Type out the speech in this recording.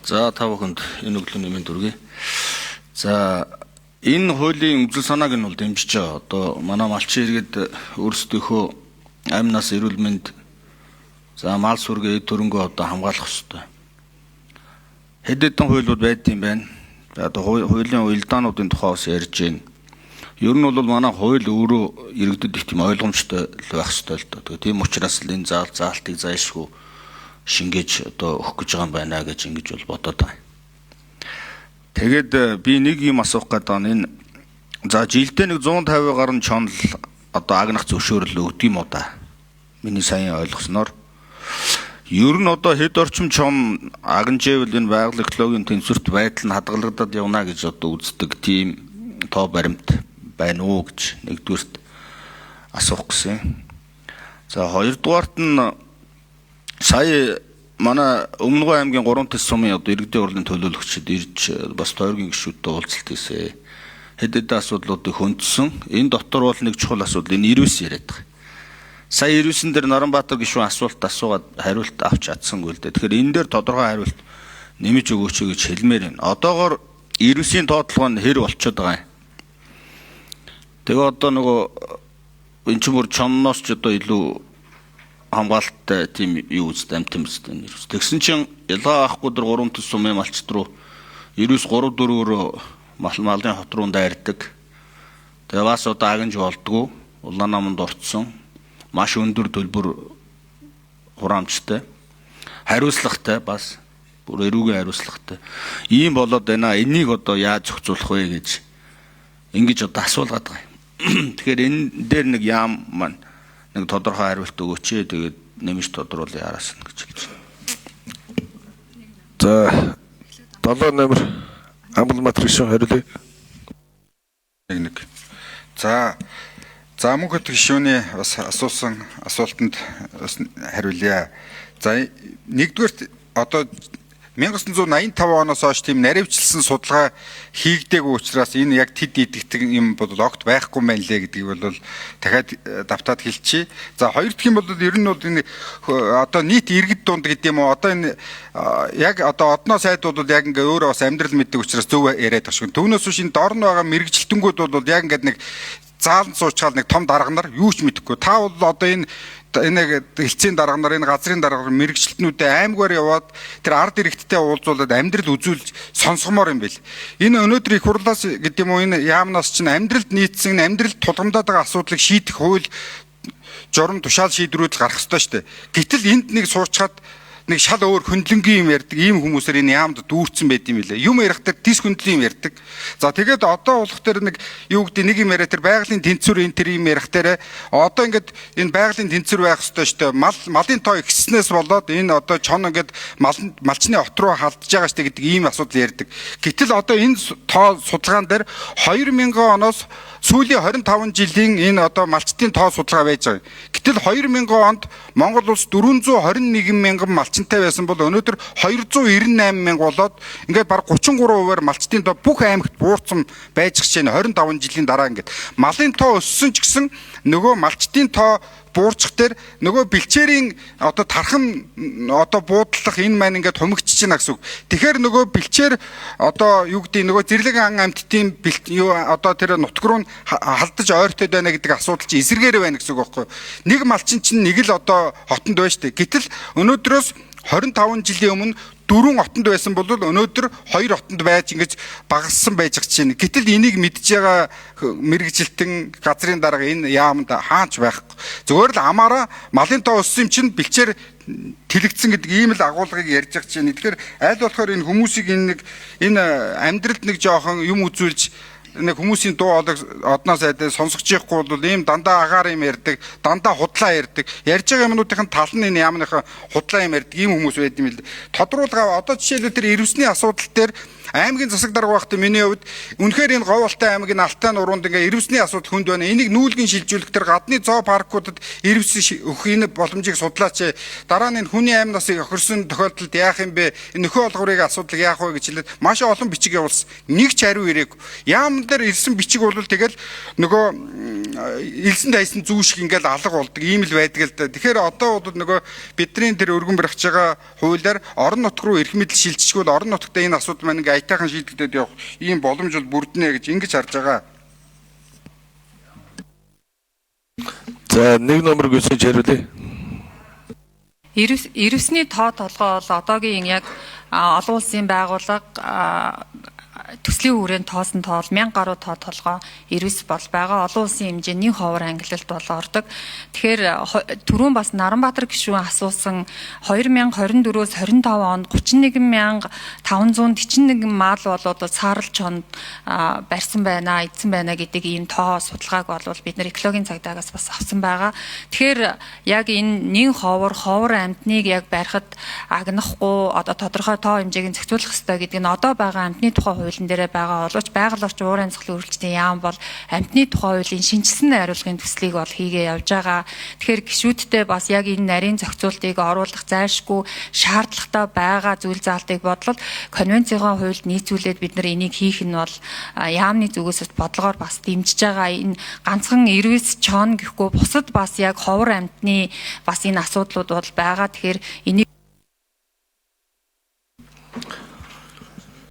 За та бүхэнд энэ өглөөний мэнд хүргэе. За энэ хуулийн үзэл санааг нь бол дэмжиж байгаа. Одоо манай малчин иргэд өөрсдийнхөө амь нас эрүүл мэнд за мал сүргээ төрөнгөө одоо хамгаалах ёстой. Хэд хэдэн хуулиуд байдсан байна. Одоо хуулийн уялдаануудын тухай бас ярьж байна. Ер нь бол манай хууль өөрөө иргэдэд их тийм ойлгомжтой байх ёстой л доо. Тийм учраас л энэ заалтыг зайлшгүй шингээж одоо өгөх гэж байгаа юм байна гэж ингэж бол бодоод байна. Тэгээд би нэг юм асуух гэдэг нь энэ за жилдээ нэг 150 гаруй чонл одоо агнах зөвшөөрөл өгдөг юм уу да. Миний сайн ойлгосноор ер нь одоо хэд орчим чон агнжээвэл энэ байгаль экологийн тэнцвэрт байдал нь хадгалагдаад явна гэж одоо үздэг тийм тоо баримт байна уу гэж нэгдүгээрт асуух гэсэн. За хоёрдугаарт нь сая манай Өмнөгов аймгийн 3 төс сумын одоо иргэдийн хурлын төлөөлөгчид ирж бас тойргийн гишүүдтэй уулзалт хийсэн. Хэд хэдэн асуудлуудыг хөндсөн. Энэ дотор бол нэг чухал асуудал энэ 99 яриад байгаа. Сая 99 дээр Норонбаатар гишүүн асуулт асуугаад хариулт авч чадсангүй л дээ. Тэгэхээр энэ дээр тодорхой хариулт нэмж өгөөч гэж хэлмээр байна. Одоогоор 99-ийн тоотлого нь хэр болчиход байгаа юм. Тэгээ одоо нөгөө энэ ч бүр чонноос ч одоо илүү хамгаалттай тийм юу үстэй амтэн үстэй нэр. Тэгсэн чинь ялгаа авахгүй дөр 3 төс сумын малчд руу 93-4-өөр малын хот руу дайрдаг. Тэгээ бас одоо агнж болдгоо. Улаан наманд орцсон. Маш өндөр төлбөр хураамжтай. Хариуцлагатай бас бүр эрүүгийн хариуцлагатай. Ийм болоод байна. Энийг одоо яаж зохицуулах вэ гэж ингэж одоо асуулгаад байгаа юм. Тэгэхээр энэ дээр нэг яам маань нэг тодорхой хариулт өгөөч. Тэгээд нэмж тодруулъя яараасан гэж хэлж За байна. 7 номер Амбал матришн хариулъя. Нэг. За мөнхөд гишүүний бас асуусан асуултанд бас хариулъя. За нэгдүгээр одоо 1985 оноос хойш тийм наривчлсан судалгаа хийгдээгүй учраас энэ яг тэд идэгдэг юм бол огт байхгүй мэн лээ гэдгийг бол дахиад давтаад хэлчихье. За хоёр дахь юм бол ер нь бол энэ одоо нийт иргэд дунд гэдэг юм уу одоо энэ яг одоо одноо сайдууд бол яг ингээ өөрөө бас амьдрал мэддэг учраас зөв яриад байгаа шүү. Түүнээс биш энэ дорн байгаа мэрэгжилтэнгүүд бол яг ингээ нэг заалан суучгаал нэг том дарга нар юу ч мэдэхгүй. Та бол одоо энэ хэлцээний дарга нар энэ газрын дарга мэрэгчлэтнүүдэд аймгаар яваад тэр ард иргэдтэй уулзуулаад амьдрал үзүүлж сонсгомоор юм бэл. Энэ өнөөдөр их хурлаас гэдэг юм уу энэ яамнаас чинь амьдралд нийцсэн амьдралд тулгамдаад байгаа асуудлыг шийдэх хууль журам тушаал шийдвэрүүд гарах ёстой шүү дээ. Гэтэл энд нэг суучгаад нэг шал өөр хөндлөнгийн юм ярьдаг ийм хүмүүсээр энэ яамд дүүрсэн байд юм лээ. Юм ярихтар тис хөндлийн юм ярьдаг. За тэгээд одоо болох тэр нэг юу гэдэг нэг юм яриа тэр байгалийн тэнцвэр энэ тэр юм ярих дээр одоо ингээд энэ байгалийн тэнцвэр байх ёстой шүү дээ. Малын тоо ихснээс болоод энэ одоо чон ингээд малчны хот руу халдж байгаа шүү дээ гэдэг ийм асуудал ярьдаг. Гэтэл одоо энэ тоо судалгаан дээр 2000 оноос сүүлийн 25 жилийн энэ одоо малчтын тоо судалгаа байж байгаа. Гэтэл 2000 онд Монгол улс 421 мянган малчинтай байсан бол өнөөдөр 298 мянга болоод ингээд баг 33%-аар малчтын тоо бүх аймагт буурсан байж гчээн 25 жилийн дараа ингээд малын тоо өссөн ч гэсэн нөгөө малчтын тоо буурчих дээр нөгөө бэлчээрийн одоо тархан одоо буудлах энэ маань ингээд хумигчиж байна гэсэн үг. Тэгэхээр нөгөө бэлчээр одоо юу гэдэг нөгөө зэрлэг ан амьтдын юу одоо тэр нутг руу халдаж ойртоод байна гэдэг асуудал чи эсэргээр байна гэсэн үг байхгүй юу. Нэг малчин чинь нэг л одоо хотонд байна штэ. Гэтэл өнөөдрөөс 25 жилийн өмнө 4 хотонд байсан бол өнөөдөр 2 хотонд байж ингэж багассан байж чинь. Гэтэл энийг мэдж байгаа мэрэгжилтэн газрын дарга энэ яамд хаач байхгүй. Зөвхөн л амаараа малын тоо өссөн юм чинь бэлчээр тэлэгдсэн гэдэг ийм л агуулгыг ярьж байгаа чинь. Тэгэхээр аль болохоор энэ хүмүүсийг энэ амьдралд нэг жоохон юм үзүүлж нэг хүмүүсийн дуу одноос айдаа сонсгож явахгүй бол ийм дандаа агаар юм ярьдаг, дандаа худлаа ярьдаг. Ярьж байгаа юмнуудын тал нь энэ яамныхаа худлаа юм ярьдаг ийм хүмүүс байд юм л. Тодруулгаа одоо жишээлбэл тэр ирвсний асуудал дээр аймгийн засаг дарга багт миний хувьд үнэхээр энэ Говьалтай аймгийн Алтай нуруунд ингээ ирвсний асуудал хүнд байна. Энийг нүүлгэн шилжүүлэх тэр гадны зоо паркуудад ирвс өгөх энэ боломжийг судлаач. Дараа нь энэ хүний амь насыг охирсон тохиолдолд яах юм бэ? Энэ нөхөн олгорыг асуудлыг яах вэ гэж хэлээд маш олон бичиг явуулсан. Нэг ч хариу ирээгүй. Яамд дээр ирсэн бичиг бол тэгэл нөгөө илсэн тайсан зүү шиг ингээл алга болдог ийм л байдаг л да. Тэгэхээр одоо бол нөгөө бидний тэр өргөн барьж байгаа хуулиар орон нутг руу эрх мэдэл шилжчихвэл орон нутгад энэ асуудал маань ингээ аятайхан шийдэгдээд явах ийм боломж бол бүрднэ гэж ингэж харж байгаа. За нэг номер гүйцэж хариулъя. Ирвэсний тоо толгой бол одоогийн яг олон улсын байгууллага төслийн хүрээнд тоосон тоол 1000 гаруй тоо толгой ирвэс бол байгаа. Олон улсын хэмжээний ховор ангилалд бол ордог. Тэгэхээр түрүүн бас Наранбаатар гишүүн асуусан 2024-өөс 25 онд 31541 маал болоод саарл чонд барьсан байна, эдсэн байна гэдэг ийм тоо судалгааг бол бид нар экологийн цагдаагаас бас авсан байгаа. Тэгэхээр яг энэ нэн ховор амьтныг яг барихад агнахгүй одоо тодорхой тоо хэмжээг нь зохицуулах ёстой гэдэг нь одоо байгаа амьтны тухай хуулийн дээрээ байгаа боловч байгаль орчин уур амьсгалын үргэлжлэлтийн яам бол амьтны тухай хуулийн шинжилсэн хариулгын төслийг бол хийгээ явж байгаа. Тэгэхээр гишүүдтэй бас яг энэ нарийн зохицуултыг оруулах зайлшгүй шаардлагатай байгаа зүйл заалтыг бодлол конвенцийн хуульд нийцүүлээд бид нар энийг хийх нь бол яамны зүгээс бодлогоор бас дэмжиж байгаа. Энэ ганцхан ирвэс чон гэхгүй бусад бас яг ховор амьтны бас энэ асуудлууд бол байгаа. Тэгэхээр энийг